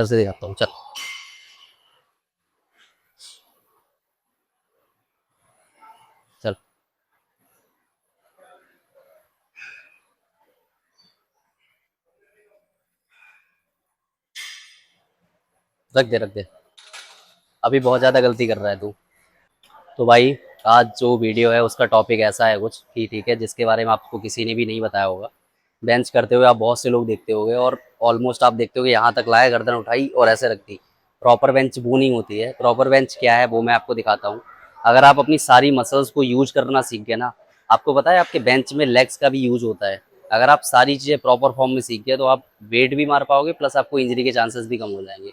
से दिखाता हूँ, चल। चल, रख दे रख दे। अभी बहुत ज़्यादा गलती कर रहा है तू। तो भाई, आज जो वीडियो है उसका टॉपिक ऐसा है कुछ कि ठीक है, जिसके बारे में आपको किसी ने भी नहीं बताया होगा। बेंच करते हुए आप बहुत से लोग देखते होंगे, और ऑलमोस्ट आप देखते होगे यहाँ तक लाया, गर्दन उठाई और ऐसे रख दी। प्रॉपर बेंच वो नहीं होती है। प्रॉपर बेंच क्या है वो मैं आपको दिखाता हूँ। अगर आप अपनी सारी मसल्स को यूज करना सीख गए ना, आपको पता है आपके बेंच में लेग्स का भी यूज होता है। अगर आप सारी चीज़ें प्रॉपर फॉर्म में सीख गए तो आप वेट भी मार पाओगे, प्लस आपको इंजरी के चांसेस भी कम हो जाएंगे।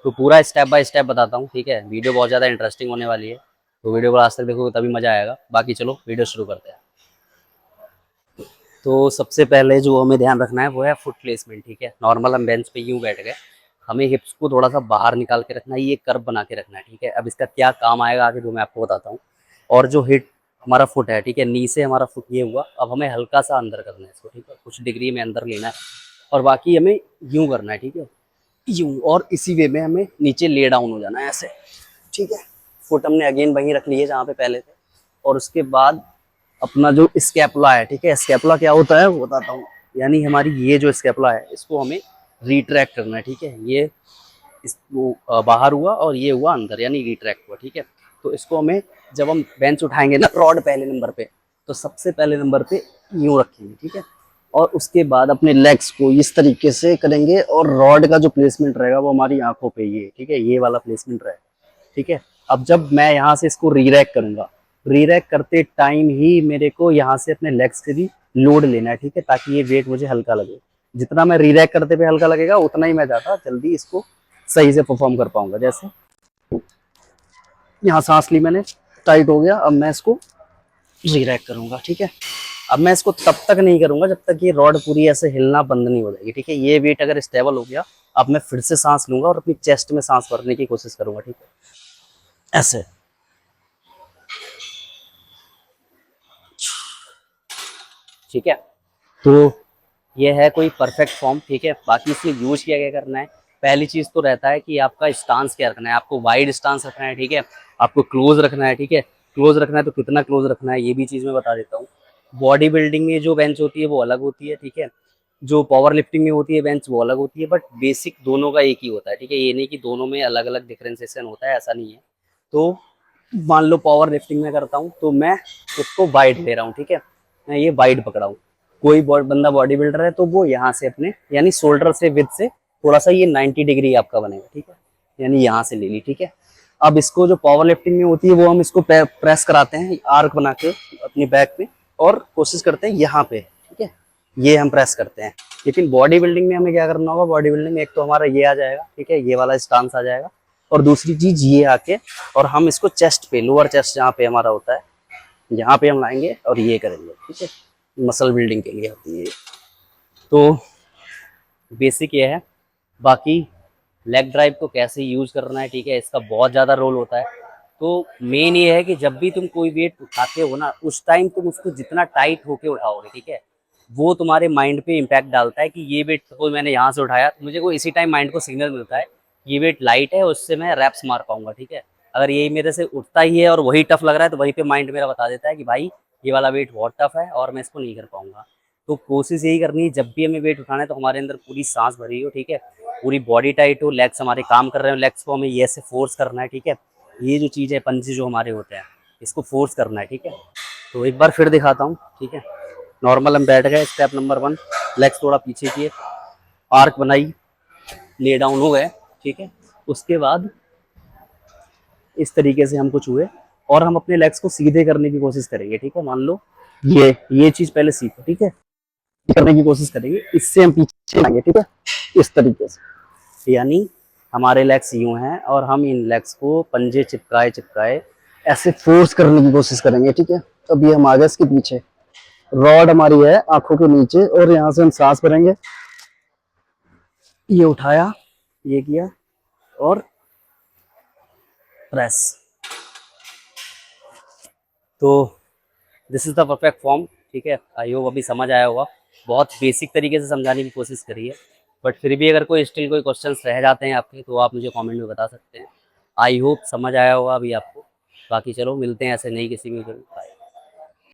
तो पूरा स्टेप बाय स्टेप बताता हूँ, ठीक है। वीडियो बहुत ज़्यादा इंटरेस्टिंग होने वाली है, तो वीडियो को लास्ट तक देखोगे तभी मज़ा आएगा। बाकी चलो वीडियो शुरू करते हैं। तो सबसे पहले जो हमें ध्यान रखना है वो है फुट प्लेसमेंट, ठीक है। नॉर्मल हम बेंच पे यूं बैठ गए, हमें हिप्स को थोड़ा सा बाहर निकाल के रखना है, ये कर्व बना के रखना है, ठीक है। अब इसका क्या काम आएगा आगे वो मैं आपको बताता हूँ। और जो हिट हमारा फुट है, ठीक है, नी से हमारा फुट ये हुआ, अब हमें हल्का सा अंदर करना है इसको, ठीक है, कुछ डिग्री में अंदर लेना है। और बाकी हमें यूं करना है, ठीक है, यूं। और इसी वे में हमें नीचे ले डाउन हो जाना है ऐसे, ठीक है। फुट हमने अगेन वहीं रख ली है जहाँ पे पहले थे। और उसके बाद अपना जो स्कैपुला है, ठीक है, स्कैपुला क्या होता है वो बताता हूँ। यानी हमारी ये जो स्कैपुला है इसको हमें रिट्रैक्ट करना है, ठीक है। ये इस वो बाहर हुआ और ये हुआ अंदर, यानी रिट्रैक्ट हुआ, ठीक है। तो इसको हमें, जब हम बेंच उठाएंगे ना रॉड पहले नंबर पे, तो सबसे पहले नंबर पे यूं रखेंगे, ठीक है। और उसके बाद अपने लेग्स को इस तरीके से करेंगे, और रॉड का जो प्लेसमेंट रहेगा वो हमारी आंखों पे, ये ठीक है, ये वाला प्लेसमेंट रहेगा, ठीक है। अब जब मैं यहाँ से इसको रीरैक करूंगा, रीरैक करते टाइम ही मेरे को यहाँ से अपने लेग्स से भी लोड लेना है, ठीक है, ताकि ये वेट मुझे हल्का लगे। जितना मैं रीरैक करते पे हल्का लगेगा उतना ही मैं ज़्यादा जल्दी इसको सही से परफॉर्म कर पाऊंगा। जैसे यहाँ सांस ली मैंने, टाइट हो गया, अब मैं इसको रीरैक करूंगा, ठीक है। अब मैं इसको तब तक नहीं करूंगा जब तक ये रॉड पूरी ऐसे हिलना बंद नहीं हो जाएगी, ठीक है। ये वेट अगर स्टेबल हो गया, अब मैं फिर से सांस लूंगा और अपनी चेस्ट में सांस भरने की कोशिश करूंगा, ठीक है, ऐसे, ठीक है। तो ये है कोई परफेक्ट फॉर्म, ठीक है। बाकी इसमें यूज क्या क्या करना है। पहली चीज तो रहता है कि आपका स्टांस क्या रखना है। आपको वाइड स्टांस रखना है, ठीक है। आपको क्लोज रखना है, ठीक है। क्लोज रखना है तो कितना क्लोज रखना है ये भी चीज मैं बता देता हूँ। बॉडी बिल्डिंग में जो बेंच होती है वो अलग होती है, ठीक है। जो पावर लिफ्टिंग में होती है बेंच वो अलग होती है, बट बेसिक दोनों का एक ही होता है, ठीक है। ये नहीं कि दोनों में अलग अलग डिफरेंशिएशन होता है, ऐसा नहीं है। तो मान लो पावर लिफ्टिंग में करता हूँ तो मैं उसको वाइड ले रहा हूँ, ठीक है, मैं ये वाइड पकड़ा हूँ। कोई बंदा बॉडी बिल्डर है तो वो यहाँ से अपने, यानी शोल्डर से विद से थोड़ा सा ये 90 डिग्री आपका बनेगा, ठीक है, यानी यहाँ से ले ली, ठीक है। अब इसको जो पावर लिफ्टिंग में होती है वो हम इसको प्रेस कराते हैं आर्क बना के अपनी बैक पे, और कोशिश करते हैं यहाँ पे, ठीक है, ये हम प्रेस करते हैं। लेकिन बॉडी बिल्डिंग में हमें क्या करना होगा, बॉडी बिल्डिंग में एक तो हमारा ये आ जाएगा, ठीक है, ये वाला स्टांस आ जाएगा। और दूसरी चीज ये आके, और हम इसको चेस्ट पे, लोअर चेस्ट जहाँ पे हमारा होता है, यहाँ पे हम लाएंगे और ये करेंगे, ठीक है। मसल बिल्डिंग के लिए होती है ये। तो बेसिक ये है। बाकी लेग ड्राइव को कैसे यूज करना है, ठीक है, इसका बहुत ज़्यादा रोल होता है। तो मेन ये है कि जब भी तुम कोई वेट उठाते हो ना, उस टाइम तुम उसको जितना टाइट होके उठाओगे, ठीक है, वो तुम्हारे माइंड पे इम्पैक्ट डालता है कि ये वेट सपोज मैंने यहाँ से उठाया, तो मुझे को इसी टाइम माइंड को सिग्नल मिलता है ये वेट लाइट है, उससे मैं रैप्स मार पाऊंगा, ठीक है। अगर यही मेरे से उठता ही है और वही टफ लग रहा है, तो वहीं पे माइंड मेरा बता देता है कि भाई ये वाला वेट बहुत टफ है और मैं इसको नहीं कर पाऊंगा। तो कोशिश यही करनी है जब भी हमें वेट उठाना है तो हमारे अंदर पूरी सांस भरी हो, ठीक है, पूरी बॉडी टाइट हो, लेग्स हमारे काम कर रहे हो, लेग्स को हमें ये ऐसे फोर्स करना है, ठीक है। ये जो चीज़ है, पंजे जो हमारे होते हैं, इसको फोर्स करना है, ठीक है। तो एक बार फिर दिखाता हूँ, ठीक है। नॉर्मल हम बैठ गए, स्टेप नंबर 1, लेग्स थोड़ा पीछे किए, आर्क बनाई, ले डाउन हो गए, ठीक है। उसके बाद इस तरीके से हम कुछ हुए, और हम अपने लेग्स को सीधे करने की कोशिश करेंगे, ठीक है। मान लो ये चीज पहले सीखो, ठीक है, करने की कोशिश करेंगे, इससे हम पीछे आएंगे, ठीक है, इस तरीके से। यानी हमारे लेग्स यूं हैं और हम इन लेग्स को पंजे चिपकाए चिपकाए ऐसे फोर्स करने की कोशिश करेंगे, ठीक है। अब ये हम आगे इसके पीछे, रॉड हमारी है आंखों के नीचे, और यहाँ से हम सांस भरेंगे, ये उठाया, ये किया, और प्रेस। तो this is the perfect form, ठीक है। आई होप अभी समझ आया होगा। बहुत बेसिक तरीके से समझाने की कोशिश करी है। बट फिर भी अगर कोई स्टिल कोई क्वेश्चंस रह जाते हैं आपके तो आप मुझे कमेंट में बता सकते हैं। आई होप समझ आया होगा अभी आपको। बाकी चलो मिलते हैं ऐसे नई किसी वीडियो में।